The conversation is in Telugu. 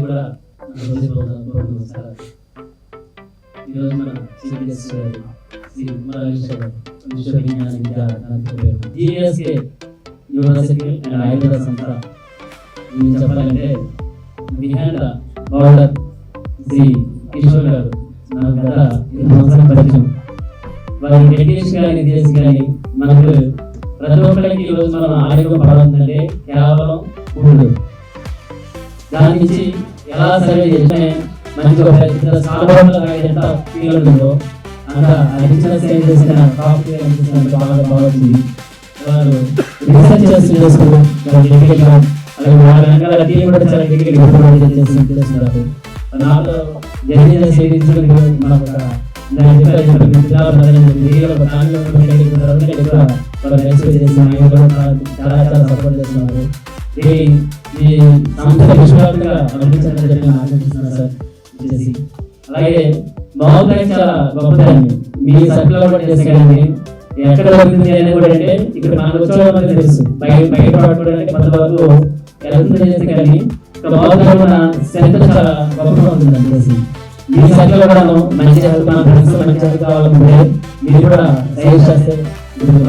కూడా హృదయపూర్వకంగా సార్. ఈరోజు మన chief guest Shri Vishwavignana GSK university and Ayurveda సంస్థ గురించి చెప్పాలంటే బిహైండ్ బౌలర్ శ్రీ కిషోర్ గారు నాకు గత 2 సంవత్సరాల పరిచయం. వారి డెడికేషన్ కానీ చేసి కానీ మనకు ప్రతి ఒక్కరికి ఈరోజు మనం ఆరోగ్యం పడాలంటే కేవలం ఫుడ్. దాని నుంచి ఎలా సర్వే చేస్తే మంచిగా సాధారణంగా ఎంత ఫీల్ ఉంటుందో అంత అడిషనల్ సైన్ చేసిన సాఫ్ట్వేర్ అనిపిస్తుంది. బాగా వచ్చింది. వారు రీసెర్చ్ చేసుకుని అలాగే వారి వెనకాల టీం కూడా చాలా చేస్తున్నారు. నాతో జరిగిన సేవించడానికి మనకు చాలా సపోర్ట్ చేస్తున్నారు. ఈ సంస్థ విశ్వాసంగా అనిపించాలని చెప్పి ఆలోచిస్తున్నారు సార్. అలాగే బాగుంది, చాలా గొప్పదాన్ని మీ సర్కిల్ కూడా చేసేయండి. ఎక్కడ దొరుకుతుంది అనేది కూడా అంటే ఇక్కడ మనకు వచ్చే తెలుసు. బయట పట్టుకోవడానికి కొంతవరకు వెళ్తుంది చేస్తే కానీ బాగుంది సెంటర్ చాలా గొప్పగా ఉంటుంది అనేసి మీ సర్కిల్ కూడా మంచి చదువుకున్న ఫ్రెండ్స్ మంచి చదువు కావాలంటే మీరు కూడా సజెస్ట్ చేస్తే ఇప్పుడు